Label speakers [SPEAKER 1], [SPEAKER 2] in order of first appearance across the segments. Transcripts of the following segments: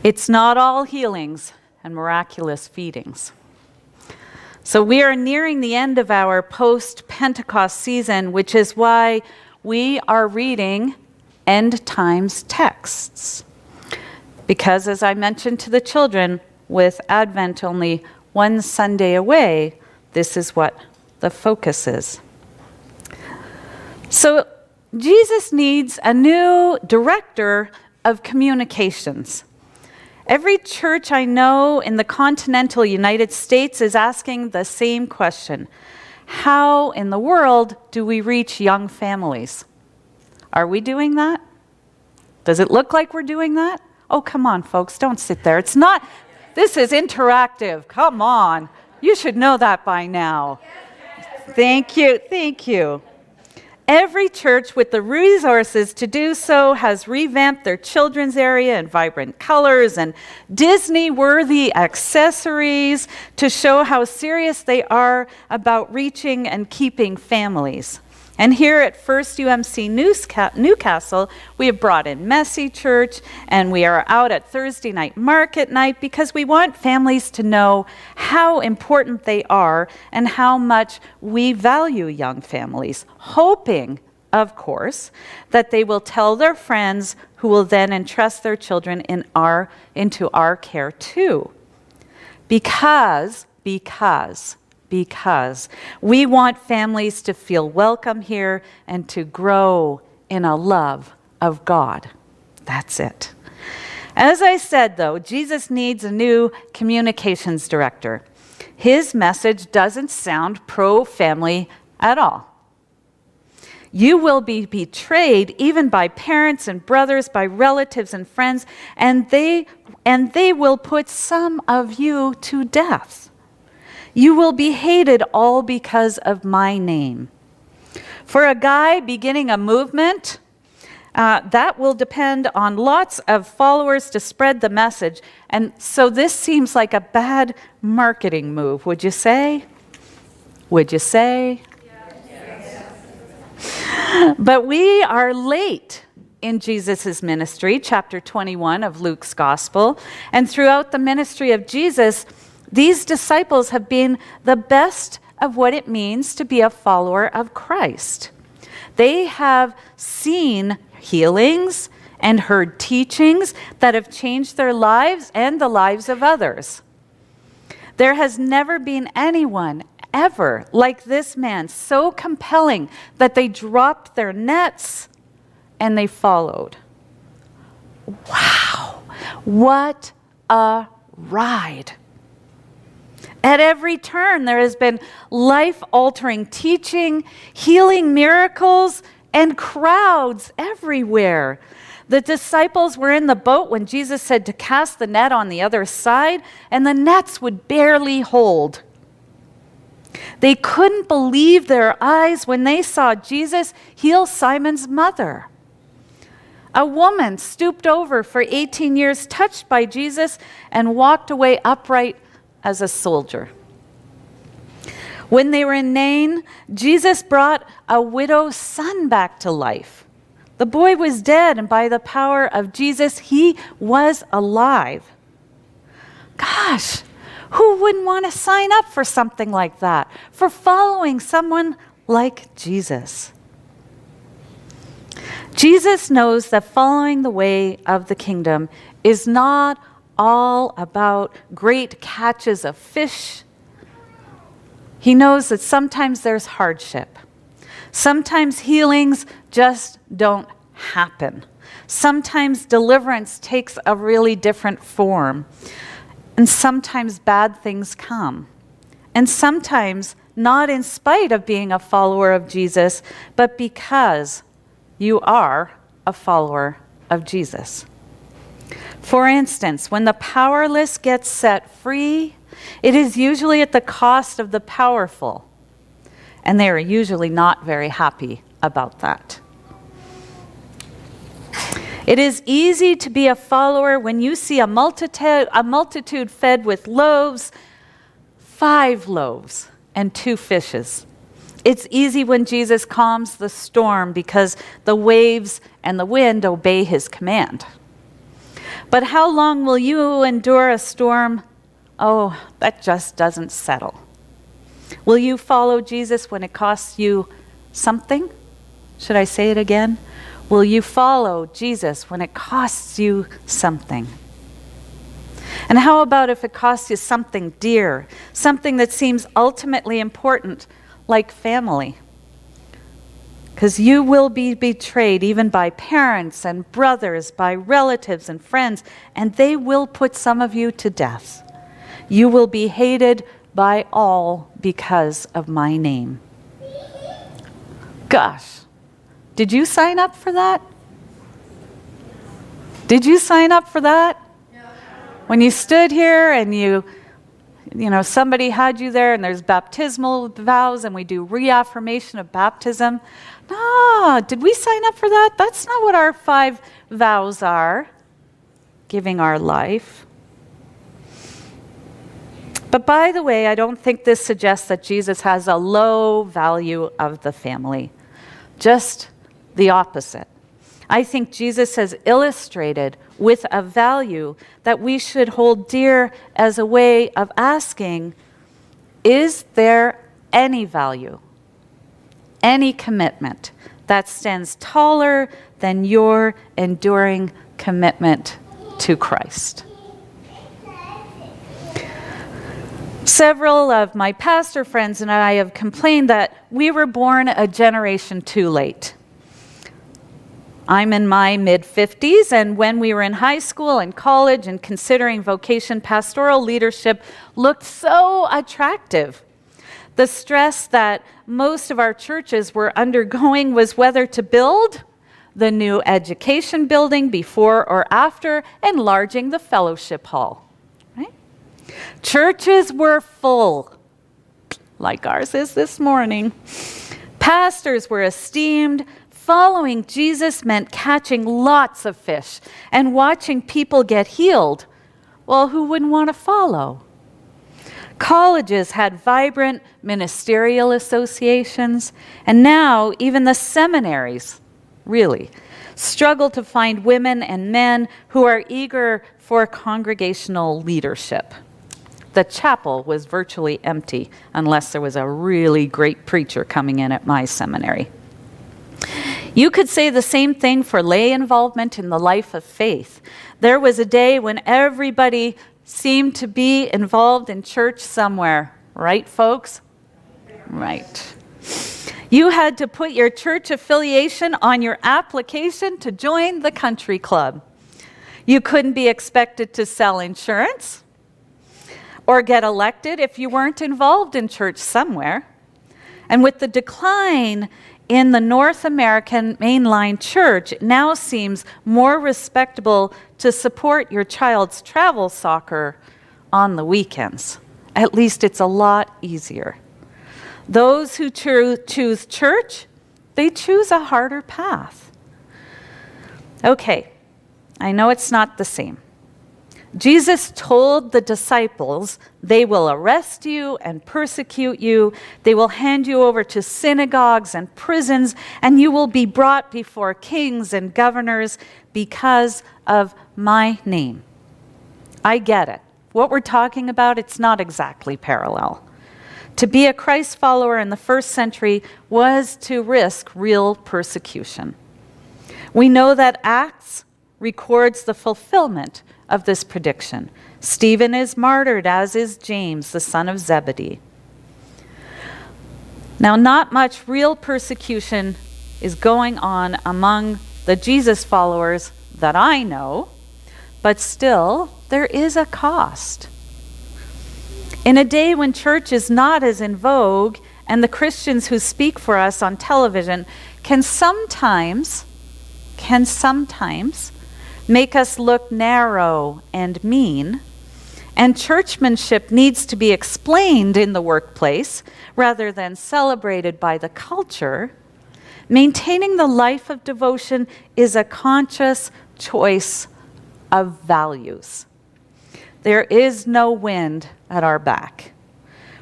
[SPEAKER 1] It's not all healings and miraculous feedings. So we are nearing the end of our post-Pentecost season, which is why we are reading end times texts. Because as I mentioned to the children, with Advent only one Sunday away, this is what the focus is. So Jesus needs a new director of communications. Every church I know in the continental United States is asking the same question. How in the world do we reach young families? Are we doing that? Does it look like we're doing that? Oh, come on, folks, don't sit there. It's not, this is interactive. Come on. You should know that by now. Thank you, thank you. Every church with the resources to do so has revamped their children's area in vibrant colors and Disney-worthy accessories to show how serious they are about reaching and keeping families. And here at First UMC Newcastle, we have brought in Messy Church, and we are out at Thursday night market night because we want families to know how important they are and how much we value young families, hoping, of course, that they will tell their friends who will then entrust their children into our care too. Because we want families to feel welcome here and to grow in a love of God. That's it. As I said, though, Jesus needs a new communications director. His message doesn't sound pro-family at all. You will be betrayed even by parents and brothers, by relatives and friends, and they will put some of you to death. You will be hated all because of my name. For a guy beginning a movement, that will depend on lots of followers to spread the message. And so this seems like a bad marketing move, would you say? Would you say? Yes. But we are late in Jesus' ministry, chapter 21 of Luke's Gospel. And throughout the ministry of Jesus, these disciples have been the best of what it means to be a follower of Christ. They have seen healings and heard teachings that have changed their lives and the lives of others. There has never been anyone ever like this man, so compelling that they dropped their nets and they followed. Wow, what a ride. At every turn, there has been life-altering teaching, healing miracles, and crowds everywhere. The disciples were in the boat when Jesus said to cast the net on the other side, and the nets would barely hold. They couldn't believe their eyes when they saw Jesus heal Simon's mother. A woman stooped over for 18 years, touched by Jesus, and walked away upright as a soldier. When they were in Nain, Jesus brought a widow's son back to life. The boy was dead, and by the power of Jesus, he was alive. Gosh, who wouldn't want to sign up for something like that, for following someone like Jesus? Jesus knows that following the way of the kingdom is not all about great catches of fish. He knows that sometimes there's hardship. Sometimes healings just don't happen. Sometimes deliverance takes a really different form. And sometimes bad things come. And sometimes not in spite of being a follower of Jesus, but because you are a follower of Jesus. For instance, when the powerless get set free, it is usually at the cost of the powerful, and they are usually not very happy about that. It is easy to be a follower when you see a multitude fed with loaves, 5 loaves and 2 fishes. It's easy when Jesus calms the storm because the waves and the wind obey his command. But how long will you endure a storm? Oh, that just doesn't settle. Will you follow Jesus when it costs you something? Should I say it again? Will you follow Jesus when it costs you something? And how about if it costs you something dear, something that seems ultimately important, like family? Because you will be betrayed even by parents and brothers, by relatives and friends, and they will put some of you to death. You will be hated by all because of my name. Gosh, did you sign up for that? Did you sign up for that? When you stood here and you know, somebody had you there and there's baptismal vows and we do reaffirmation of baptism. No, did we sign up for that? That's not what our 5 vows are. Giving our life. But by the way, I don't think this suggests that Jesus has a low value of the family. Just the opposite. I think Jesus has illustrated with a value that we should hold dear as a way of asking, is there any value, any commitment that stands taller than your enduring commitment to Christ? Several of my pastor friends and I have complained that we were born a generation too late. I'm in my mid-50s, and when we were in high school and college and considering vocation, pastoral leadership looked so attractive. The stress that most of our churches were undergoing was whether to build the new education building before or after enlarging the fellowship hall. Right? Churches were full, like ours is this morning. Pastors were esteemed. Following Jesus meant catching lots of fish and watching people get healed. Well, who wouldn't want to follow? Colleges had vibrant ministerial associations, and now even the seminaries, really, struggle to find women and men who are eager for congregational leadership. The chapel was virtually empty unless there was a really great preacher coming in at my seminary. You could say the same thing for lay involvement in the life of faith. There was a day when everybody seemed to be involved in church somewhere. Right, folks? Right. You had to put your church affiliation on your application to join the country club. You couldn't be expected to sell insurance or get elected if you weren't involved in church somewhere. And with the decline in the North American mainline church, it now seems more respectable to support your child's travel soccer on the weekends. At least it's a lot easier. Those who choose church, they choose a harder path. Okay, I know it's not the same. Jesus told the disciples, they will arrest you and persecute you. They will hand you over to synagogues and prisons, and you will be brought before kings and governors because of my name. I get it. What we're talking about, it's not exactly parallel. To be a Christ follower in the first century was to risk real persecution. We know that Acts records the fulfillment of this prediction. Stephen is martyred, as is James, the son of Zebedee. Now, not much real persecution is going on among the Jesus followers that I know, but still, there is a cost. In a day when church is not as in vogue, and the Christians who speak for us on television can sometimes make us look narrow and mean, and churchmanship needs to be explained in the workplace rather than celebrated by the culture, maintaining the life of devotion is a conscious choice of values. There is no wind at our back.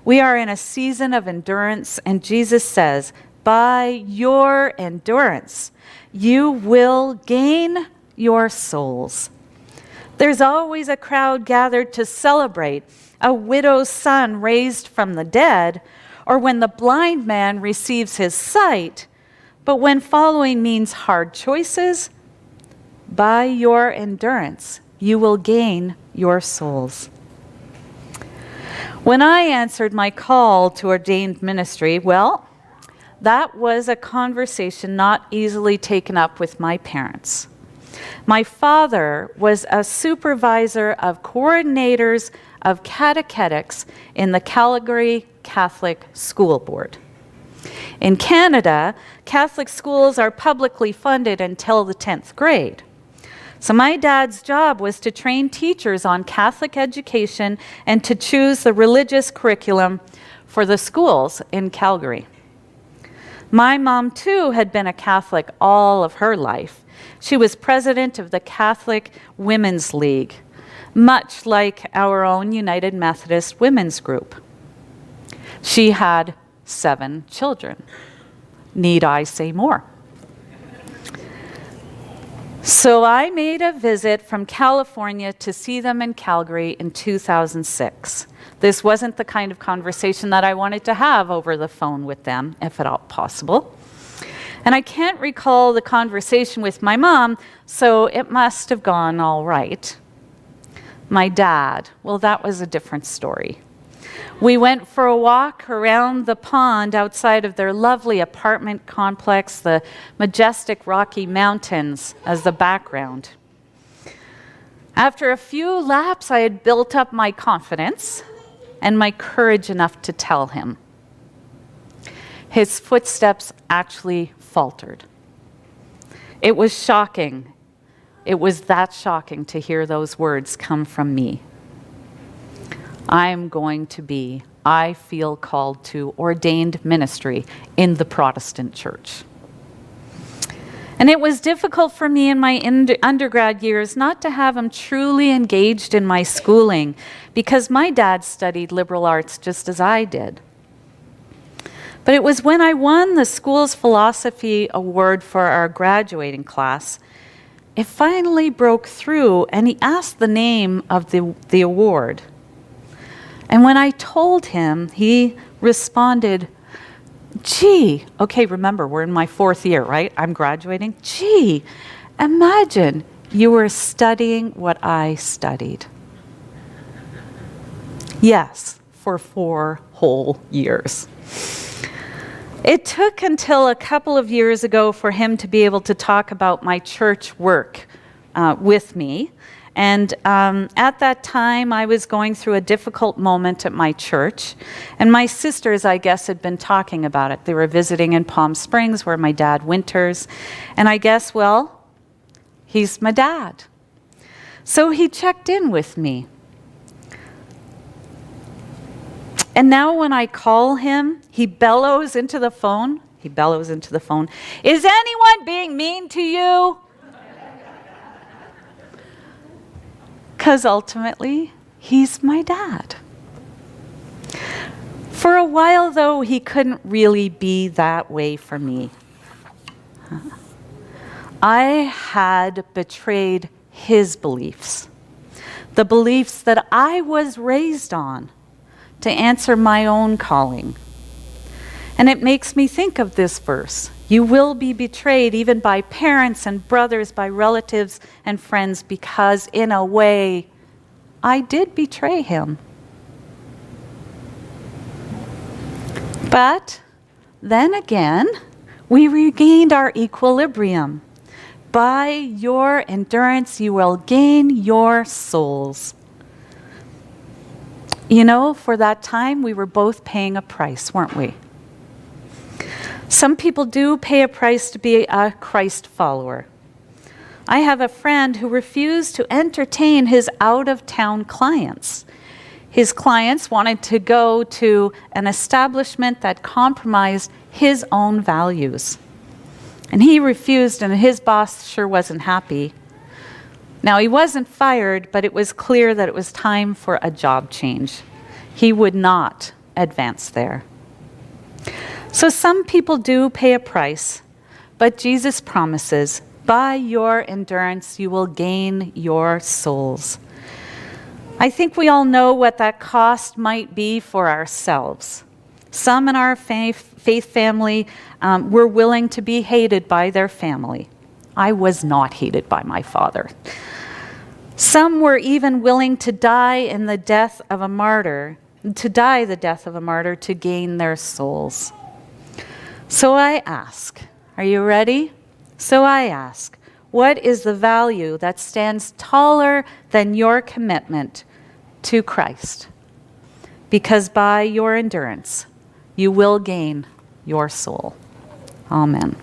[SPEAKER 1] We are in a season of endurance, and Jesus says, by your endurance, you will gain your souls. There's always a crowd gathered to celebrate a widow's son raised from the dead, or when the blind man receives his sight. But when following means hard choices, by your endurance, you will gain your souls. When I answered my call to ordained ministry, well, that was a conversation not easily taken up with my parents. My father was a supervisor of coordinators of catechetics in the Calgary Catholic School Board. In Canada, Catholic schools are publicly funded until the 10th grade. So my dad's job was to train teachers on Catholic education and to choose the religious curriculum for the schools in Calgary. My mom, too, had been a Catholic all of her life. She was president of the Catholic Women's League, much like our own United Methodist Women's Group. She had 7 children. Need I say more? So I made a visit from California to see them in Calgary in 2006. This wasn't the kind of conversation that I wanted to have over the phone with them, if at all possible. And I can't recall the conversation with my mom, so it must have gone all right. My dad, well, that was a different story. We went for a walk around the pond outside of their lovely apartment complex, the majestic Rocky Mountains as the background. After a few laps, I had built up my confidence and my courage enough to tell him. His footsteps actually faltered. It was shocking. It was that shocking to hear those words come from me. I feel called to ordained ministry in the Protestant church. And it was difficult for me in my undergrad years not to have him truly engaged in my schooling because my dad studied liberal arts just as I did. But it was when I won the school's philosophy award for our graduating class, it finally broke through and he asked the name of the award. And when I told him, he responded, gee, okay, remember, we're in my 4th year, right? I'm graduating. Gee, imagine you were studying what I studied. Yes, for 4 whole years. It took until a couple of years ago for him to be able to talk about my church work with me. And at that time, I was going through a difficult moment at my church. And my sisters, I guess, had been talking about it. They were visiting in Palm Springs, where my dad winters. And I guess, well, he's my dad. So he checked in with me. And now when I call him, he bellows into the phone. Is anyone being mean to you? Because ultimately, he's my dad. For a while, though, he couldn't really be that way for me. I had betrayed his beliefs, the beliefs that I was raised on, to answer my own calling. And it makes me think of this verse. You will be betrayed even by parents and brothers, by relatives and friends, because in a way, I did betray him. But then again, we regained our equilibrium. By your endurance, you will gain your souls. You know, for that time, we were both paying a price, weren't we? Some people do pay a price to be a Christ follower. I have a friend who refused to entertain his out-of-town clients. His clients wanted to go to an establishment that compromised his own values. And he refused, and his boss sure wasn't happy. Now, he wasn't fired, but it was clear that it was time for a job change. He would not advance there. So some people do pay a price, but Jesus promises By your endurance, you will gain your souls. I think we all know what that cost might be for ourselves. Some in our faith family were willing to be hated by their family. I was not hated by my father. Some were even willing to die in the death of a martyr, to gain their souls. So I ask, are you ready? So I ask, what is the value that stands taller than your commitment to Christ? Because by your endurance, you will gain your soul. Amen.